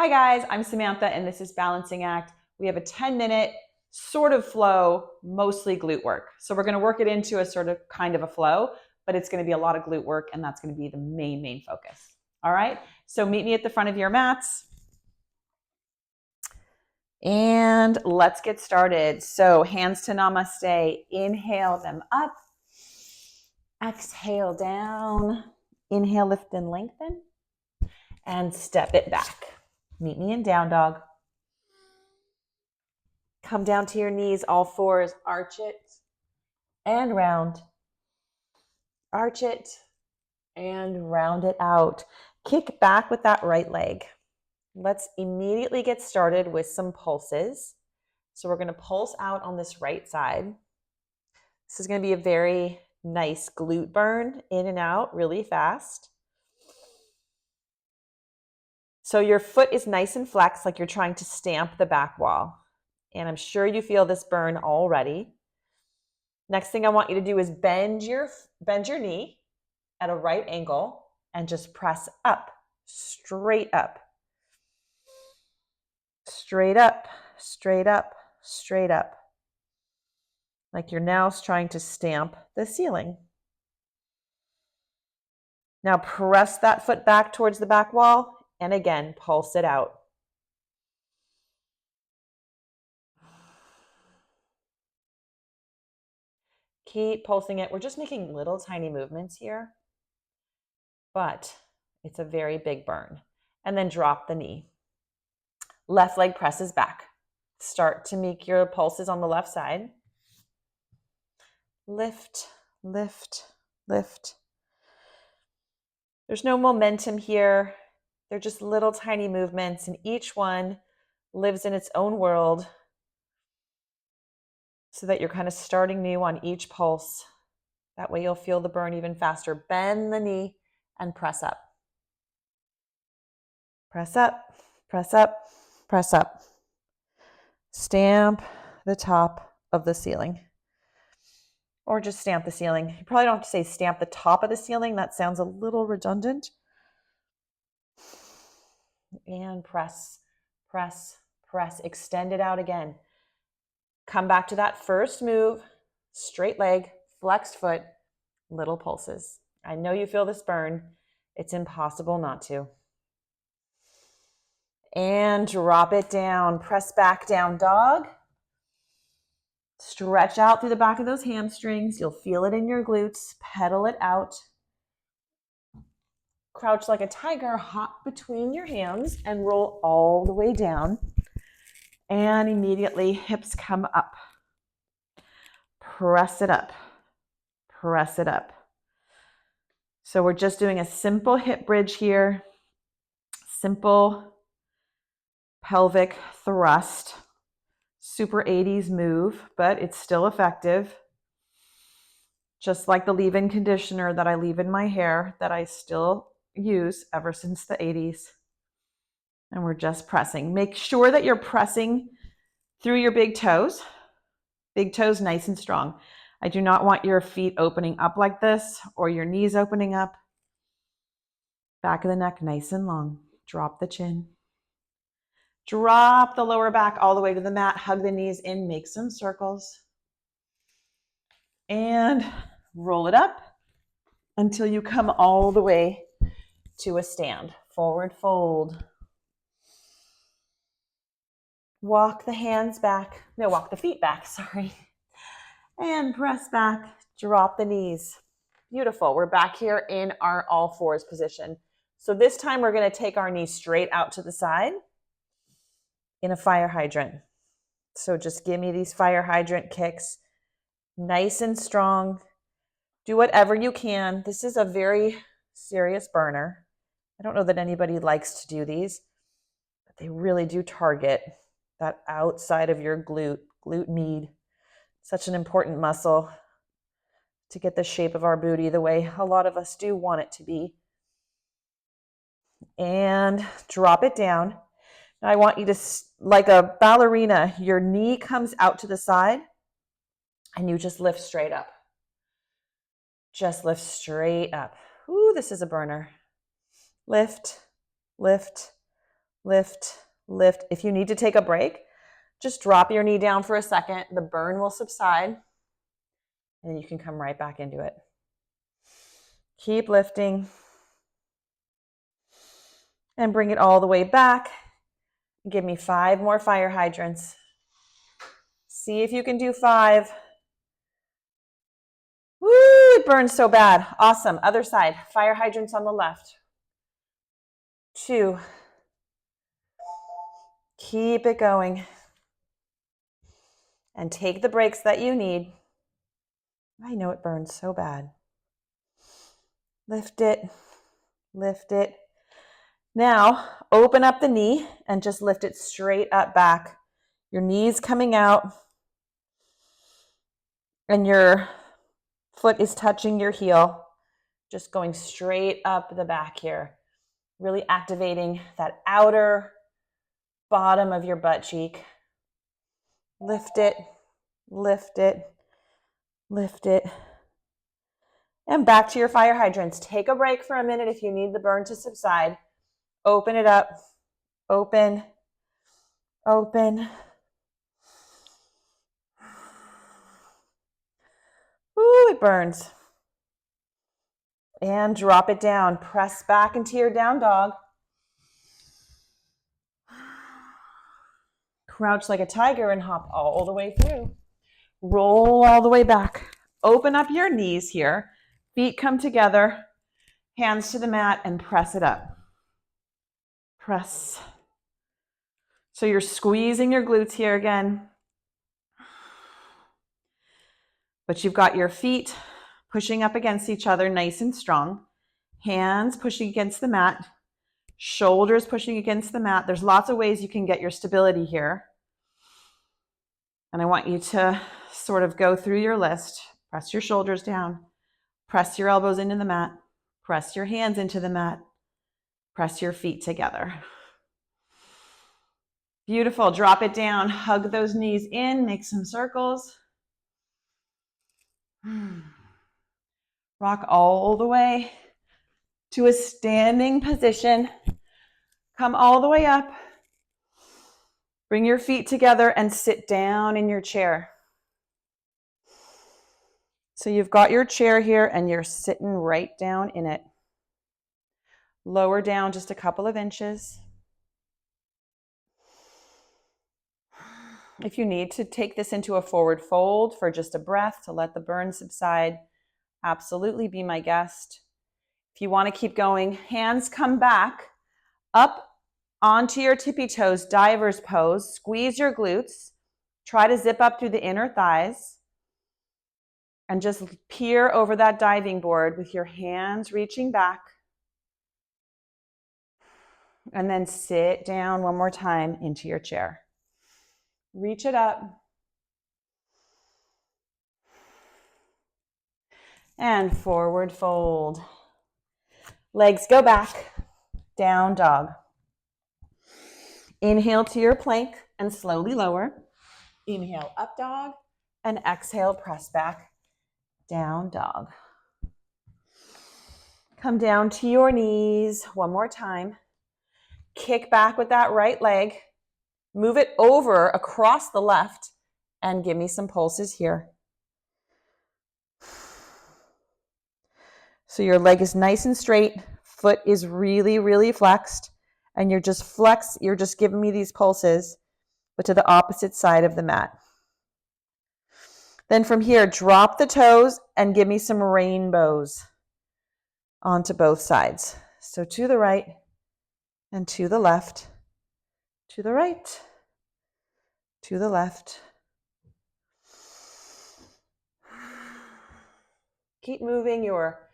Hi guys, I'm Samantha and this is Balancing Act. We have a 10-minute sort of flow, mostly glute work. So we're going to work it into a sort of kind of a flow, but it's going to be a lot of glute work and that's going to be the main focus. All right, so meet me at the front of your mats. And let's get started. So hands to namaste, inhale them up, exhale down, inhale, lift and lengthen, and step it back. Meet me in down dog. Come down to your knees, all fours, arch it and round. Arch it and round it out. Kick back with that right leg. Let's immediately get started with some pulses. So we're going to pulse out on this right side. This is going to be a very nice glute burn, in and out really fast. So your foot is nice and flexed, like you're trying to stamp the back wall. And I'm sure you feel this burn already. Next thing I want you to do is bend your knee at a right angle and just press up, straight up. Straight up, straight up, straight up. Like you're now trying to stamp the ceiling. Now press that foot back towards the back wall and again, pulse it out. Keep pulsing it. We're just making little tiny movements here, but it's a very big burn. And then drop the knee. Left leg presses back. Start to make your pulses on the left side. Lift, lift, lift. There's no momentum here. They're just little tiny movements, and each one lives in its own world so that you're kind of starting new on each pulse. That way you'll feel the burn even faster. Bend the knee and press up. Press up, press up, press up. Stamp the top of the ceiling. Or just stamp the ceiling. You probably don't have to say stamp the top of the ceiling. That sounds a little redundant. And press, press, press. Extend it out again. Come back to that first move. Straight leg, flexed foot, little pulses. I know you feel this burn. It's impossible not to. And drop it down. Press back down dog. Stretch out through the back of those hamstrings. You'll feel it in your glutes. Pedal it out. Crouch like a tiger, hop between your hands and roll all the way down. And immediately hips come up. Press it up. Press it up. So we're just doing a simple hip bridge here. Simple pelvic thrust. Super 80s move, but it's still effective. Just like the leave-in conditioner that I leave in my hair that I still use ever since the 80s. And we're just pressing. Make sure that you're pressing through your big toes. Big toes nice and strong. I do not want your feet opening up like this or your knees opening up. Back of the neck nice and long. Drop the chin. Drop the lower back all the way to the mat. Hug the knees in. Make some circles. And roll it up until you come all the way to a stand. Forward fold. Walk the hands back. No, walk the feet back, sorry. And press back. Drop the knees. Beautiful. We're back here in our all fours position. So this time we're going to take our knees straight out to the side in a fire hydrant. So just give me these fire hydrant kicks. Nice and strong. Do whatever you can. This is a very serious burner. I don't know that anybody likes to do these, but they really do target that outside of your glute med. Such an important muscle to get the shape of our booty the way a lot of us do want it to be. And drop it down. Now I want you to, like a ballerina, your knee comes out to the side and you just lift straight up. Just lift straight up. Ooh, this is a burner. Lift, lift, lift, lift. If you need to take a break, just drop your knee down for a second. The burn will subside, and then you can come right back into it. Keep lifting. And bring it all the way back. Give me 5 more fire hydrants. See if you can do 5. Woo, it burns so bad. Awesome. Other side. Fire hydrants on the left. 2. Keep it going. And take the breaks that you need. I know it burns so bad. Lift it. Lift it. Now, open up the knee and just lift it straight up back. Your knee's coming out. And your foot is touching your heel. Just going straight up the back here. Really activating that outer bottom of your butt cheek. Lift it, lift it, lift it. And back to your fire hydrants. Take a break for a minute if you need the burn to subside. Open it up. Open. Open. Ooh, it burns. And drop it down. Press back into your down dog. Crouch like a tiger and hop all the way through. Roll all the way back. Open up your knees here. Feet come together. Hands to the mat and press it up. Press. So you're squeezing your glutes here again. But you've got your feet pushing up against each other nice and strong. Hands pushing against the mat. Shoulders pushing against the mat. There's lots of ways you can get your stability here. And I want you to sort of go through your list. Press your shoulders down. Press your elbows into the mat. Press your hands into the mat. Press your feet together. Beautiful. Drop it down. Hug those knees in. Make some circles. Rock all the way to a standing position. Come all the way up. Bring your feet together and sit down in your chair. So you've got your chair here and you're sitting right down in it. Lower down just a couple of inches. If you need to take this into a forward fold for just a breath to let the burn subside, absolutely be my guest. If you want to keep going, hands come back up onto your tippy toes, diver's pose. Squeeze your glutes. Try to zip up through the inner thighs. And just peer over that diving board with your hands reaching back. And then sit down one more time into your chair. Reach it up. And forward fold. Legs go back. Down dog. Inhale to your plank and slowly lower. Inhale, up dog. And exhale, press back. Down dog. Come down to your knees one more time. Kick back with that right leg. Move it over across the left and give me some pulses here. So your leg is nice and straight. Foot is really, really flexed. And you're just giving me these pulses, but to the opposite side of the mat. Then from here, drop the toes and give me some rainbows onto both sides. So to the right and to the left, to the right, to the left. Keep moving your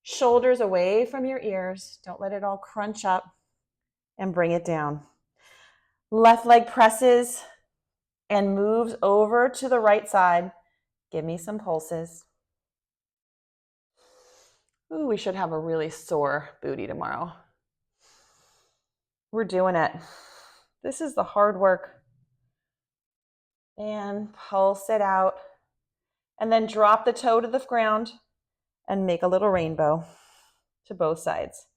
shoulders away from your ears. Don't let it all crunch up and bring it down. Left leg presses and moves over to the right side. Give me some pulses. Ooh, we should have a really sore booty tomorrow. We're doing it. This is the hard work. And pulse it out. And then drop the toe to the ground and make a little rainbow to both sides.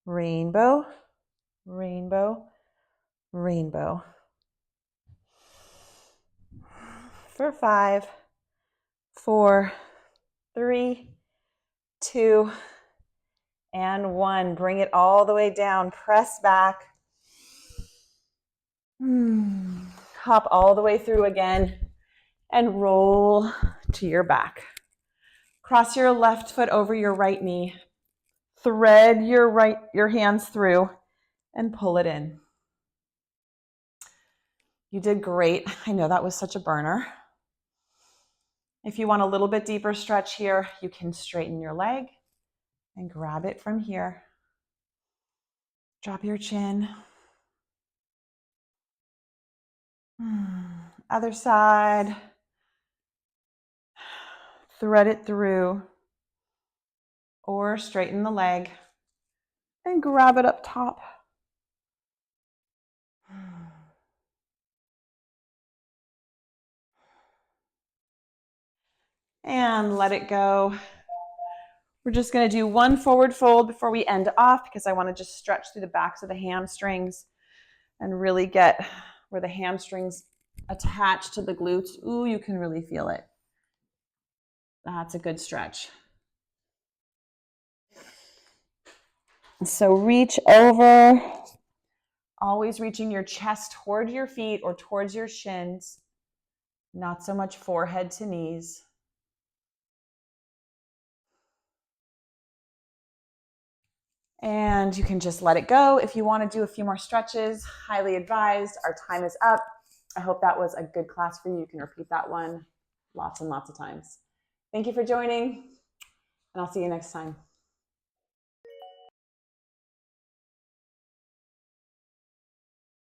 Rainbow, rainbow, rainbow. For 5, 4, 3, 2, and 1. Bring it all the way down. Press back. Hop all the way through again and roll to your back. Cross your left foot over your right knee. Thread your hands through and pull it in. You did great. I know that was such a burner. If you want a little bit deeper stretch here, you can straighten your leg and grab it from here. Drop your chin. Other side. Thread it through or straighten the leg and grab it up top. And let it go. We're just going to do one forward fold before we end off because I want to just stretch through the backs of the hamstrings and really get where the hamstrings attach to the glutes. Ooh, you can really feel it. That's a good stretch. So reach over, always reaching your chest toward your feet or towards your shins, not so much forehead to knees. And you can just let it go. If you want to do a few more stretches, highly advised. Our time is up. I hope that was a good class for you. You can repeat that one lots and lots of times. Thank you for joining, and I'll see you next time.